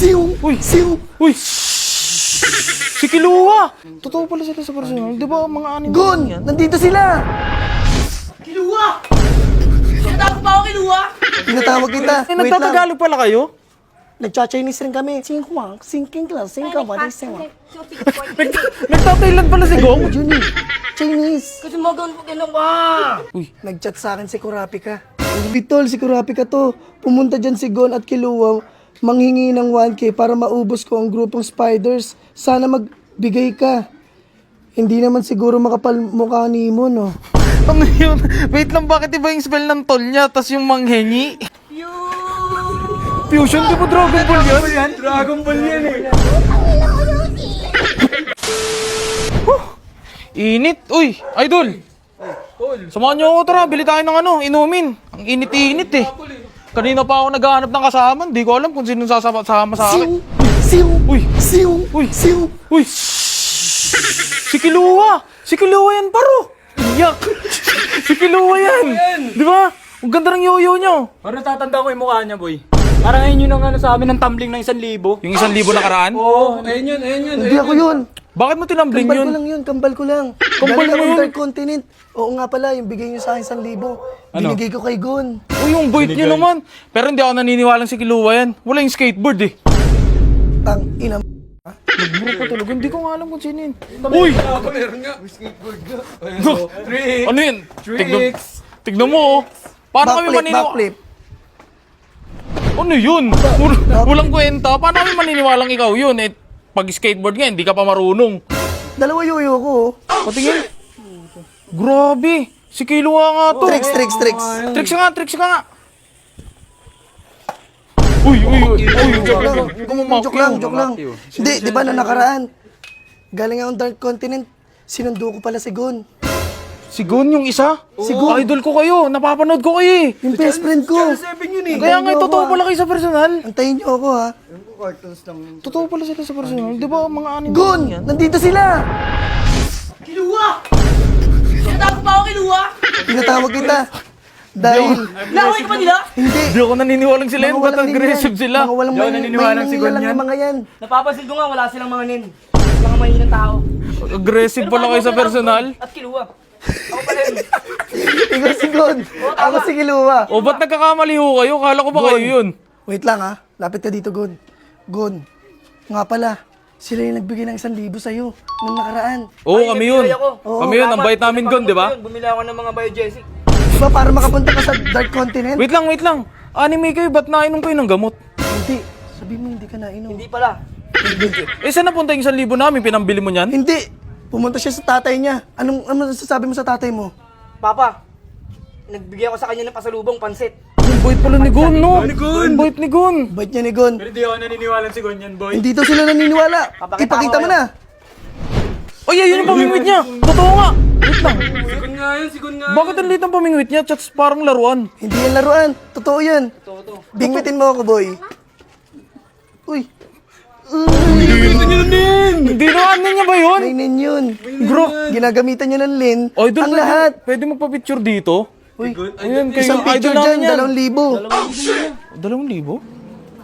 Siw! Uy! Siw! Uy! Si Kilua! Totoo pala sila sa personal. Di ba mga anime Gon! yan? Nandito sila! Kiluwa! Tinatawag pa ako, Kiluwa! Tinatawag kita. Eh, Wait lang. nagtatagalog pala kayo? Nagcha-Chinese rin kami. Singkwang, singking class, singkawan, singkawan. Nagtatailan pala si Gong? Juni, Chinese. Kasi magan po kailan ka! Uy! Nag-chat sa akin si Kurapika. Bitol, si Kurapika to. Pumunta dyan si Gon at Kilua. Manghingi ng 1K para maubos ko ang grupong spiders. Sana magbigay ka. Hindi naman siguro makapal mukha ni mo, no? Ano yun? Wait lang, bakit iba yung spell ng tol niya, tas yung manghengi? Fusion, di ba Dragon Ball yan? Dragon Ball yan eh. Init! Uy! Idol! Samahan niyo ako, tara, bili tayo ng inumin. Ang init-init eh. Kanina pa ako naghahanap ng kasama, hindi ko alam kung sino sasama sa akin. Siw! Uy! Siw! Uy! Siw! Uy! Si Kilua! Si Kilua yan, paro! Iyak! Si Kilua yan! Di ba? Ang ganda ng yoyo niyo. Parang natatanda ko yung mukha niya, boy. Parang ayun yun ang sa amin ng tumbling ng 1,000. Yung 1,000 nakaraan? Oo, ayun yun, ayun yun. Hindi ako yun. Bakit mo tinambling Kambal yun? ko lang yun. Kambal ko lang. Kambal Galing mo akong yun? Dark Continent. Oo nga pala, yung bigay niyo sa akin 1,000. Binigay ko kay Gon. Uy, yung bait niyo naman. Pero hindi ako naniniwalang si Kilua yan. Wala yung skateboard eh. Tang ina. Nagburo pa talaga. Hindi ko nga alam kung sino yun. Uy! Meron nga. Skateboard nga. Tricks. Ano yun? Tricks. Tignan mo oh. Paano kami Backflip, maniniwala? backflip. Ano yun? Walang kwenta. Paano kami maniniwalang ikaw yun? Eh, pag skateboard nga, hindi ka pa marunong. Dalawa yoyo ko. Patingin. Grabe. Si Kilua nga to. Tricks. Tricks ka nga. Uy. Joke lang. Kumamak Joke lang. Hindi, di ba na nakaraan? Galing akong Dark Continent. Sinundo ko pala si Gon. Si Gon yung isa? Si Gon. Idol ko kayo. Napapanood ko kayo eh. Yung best friend ko. Kaya nga, totoo pala kayo sa personal. Antayin niyo ako ha. Totoo pala sila sa personal. Di ba mga anime Gon! yan? Nandito sila! Kiluwa! Tinatawag pa ako, Kiluwa! Tinatawag kita. Dahil, Laway ka ba nila? hindi. Hindi ako naniniwalang sila yun. Mga Ba't walang aggressive nin yan. sila? Mga walang Hindi ako naniniwala si Gon lang yan. yung mga yan. Napapansin ko nga, wala silang mga nin. Mga mahinang tao. Aggressive pala kayo sa personal? At Kiluwa. Ako pala yun. Ikaw si Gon. Ako si Kilua. O ba't nagkakamali ho kayo? Kala ko ba kayo yun? Wait lang ha. Lapit ka dito, Gon. Gon. Nga pala. Sila yung nagbigay ng 1,000 sa'yo nung nakaraan. Oo, kami yun. nagbigay ako. Kami yun, ang bait namin Gon, di ba? Bumili ako ng mga biogesic. Diba para makapunta ka sa Dark Continent? Wait lang. Anime kayo, ba't nainom kayo ng gamot? Hindi. Sabi mo hindi ka nainom. Hindi pala. Eh, saan napunta yung 1,000 namin? Pinambili mo niyan? Hindi. Pumunta siya sa tatay niya. Ano sasabi mo sa tatay mo? Papa, nagbigay ako sa kanya ng pasalubong pansit. Ang bait pala ni Gon, no? Ni Gon. Ang bait ni Gon. Bait niya ni Gon. Pero di ako naniniwala si Gon yan, boy. Hindi daw sila naniniwala. Papakita Ipakita ko mo kayo. na. Ay, ayun yung pamingwit niya. Totoo nga. Wait lang. Si Gon nga yun, si Gon nga. Bakit ang liit ng pamingwit niya? Tsats parang laruan. Hindi yan laruan. Totoo yan. Totoo. Bingwitin mo ako, boy. Uy. Hindi na ano niya ba yun? May nin yun. Bro. Ginagamitan niya ng lin. Idol, Ang lahat. Pwede magpa-picture dito? Uy. Ayun, kayo Isang yung picture idol namin dyan, yan. 2,000. 2,000?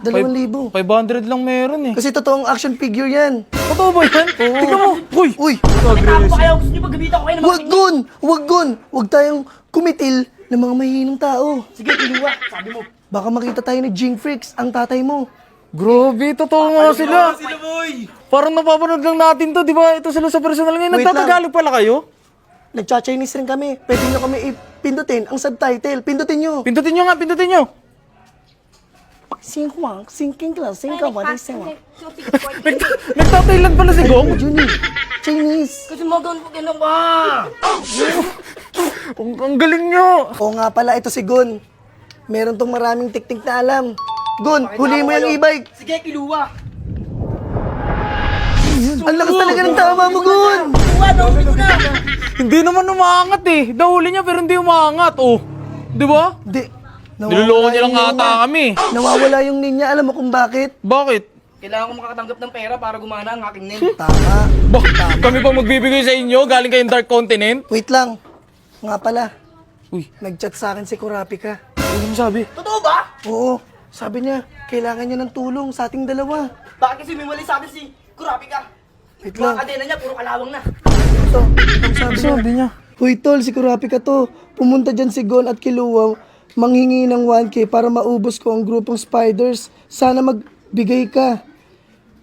2,000. 500 lang meron eh. Kasi totoong action figure yan. Totoo ba yan? Tingnan mo. Uy! Uy. Tama ba kayo? Gusto niyo paggabitan ko kayo ng mga Wag gun! Wag gun! Wag tayong kumitil ng mga mahihinong tao. Sige, Kiluwa. Sabi mo. Baka makita tayo ni Jing Freaks, ang tatay mo. Grabe, totoo nga sila. Sila, boy. Parang napapanood lang natin to, di ba? Ito sila sa personal ngayon. Wait Nagtatagalog pala kayo? Nagcha-Chinese rin kami. Pwede nyo kami ipindutin ang subtitle. Pindutin nyo. Pindutin nyo nga, pindutin nyo. Singkwang, singking class, singkawan, singkawan. Nagtatailan pala si Gong. Juni, Chinese. Kasi magan po kailan ka! Ang galing nyo. Oo nga pala, ito si Gon. Meron tong maraming tiktik na alam. Gon, huli mo yung e-bike. Sige, Kiluwa. Ang lakas talaga ng tama mo, Gon. Kiluwa, nahuli ko na. Hindi naman umaangat eh. Nahuli niya pero hindi umaangat. Oh. Di ba? Di. Niloloko niya lang ata kami. Nawawala yung ninya. Alam mo kung bakit? Bakit? Kailangan ko makatanggap ng pera para gumana ang aking name. Tama. Kami pa magbibigay sa inyo galing kayong Dark Continent? Wait lang. Nga pala, Uy, nag-chat sa akin si Kurapika. ano mo sabi? Totoo ba? Oo. Sabi niya, kailangan niya ng tulong sa ating dalawa. Bakit kasi may mali sa akin si Kurapika? Wait Mga lang. kadena niya, puro kalawang na. Ito, ang sabi niya. Huy tol, si Kurapika to. Pumunta dyan si Gon at Kiluwang, manghingi ng 1K para maubos ko ang grupong spiders. Sana magbigay ka.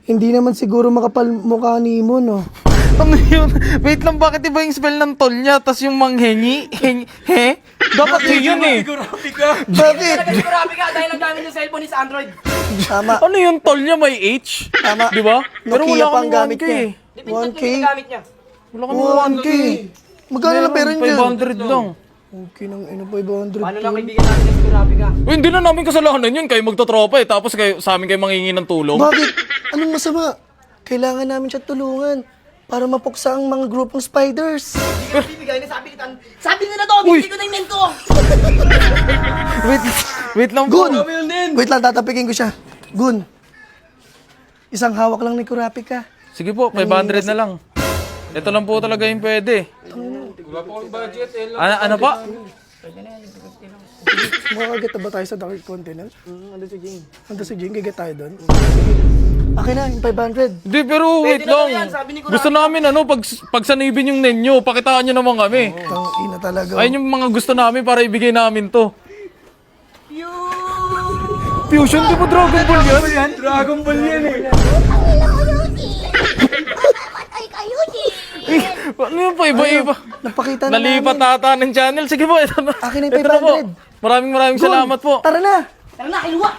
Hindi naman siguro makapal mukha ni mo, no? Ano yun? Wait lang, bakit iba yung spell ng tol niya, tas yung manghengi? He? Dapat yun eh. Bakit? Talaga si Kurapika dahil ang gamit ng cellphone is Android. Tama. Ano yung tol niya, may H? Tama. Di ba? Pero Nokia wala pa ang kang gamit 1K niya. eh. Di pintot 1K? niya yung gamit niya. Wala kang 1K. Magkano lang pera niya? 500 lang. Okay nang ino 500. Paano na kaibigan natin si Kurapika? Uy, hindi na namin kasalanan yun. Kayo magtotropa eh. Tapos kayo, sa amin kayo mangingi ng tulong. Bakit? Anong masama? Kailangan namin siya tulungan para mapuksa ang mga grupong spiders. Hindi ka bibigay na sabi nila to, bibigay ko na yung nen ko. Wait lang po. Gun! Wait lang, tatapikin ko siya. Gun, isang hawak lang ni Kurapika. Sige po, 500 na lang. Ito lang po talaga yung pwede. Ano pa? Makakaget na ba tayo sa Dark Continent? Ando si Jing. Ando si Jing, giget tayo doon. Akin na, yung 500. Hindi, pero wait Pwede na lang. yan, sabi ni Kurapika. Gusto namin pag sanibin yung nenyo, pakitaan nyo naman kami. Ang ina talaga. Ayun yung mga gusto namin para ibigay namin to. Fusion, di ba Dragon Ball yan? Dragon Ball yan eh. Ay kayo, Di! Ano yung pa iba-iba? Napakita na Nalipat namin. ata ng channel. Sige po, ito na. Akin na yung Ito na po. 500. Maraming Gun, salamat po. Tara na! Tara na, kiluwa.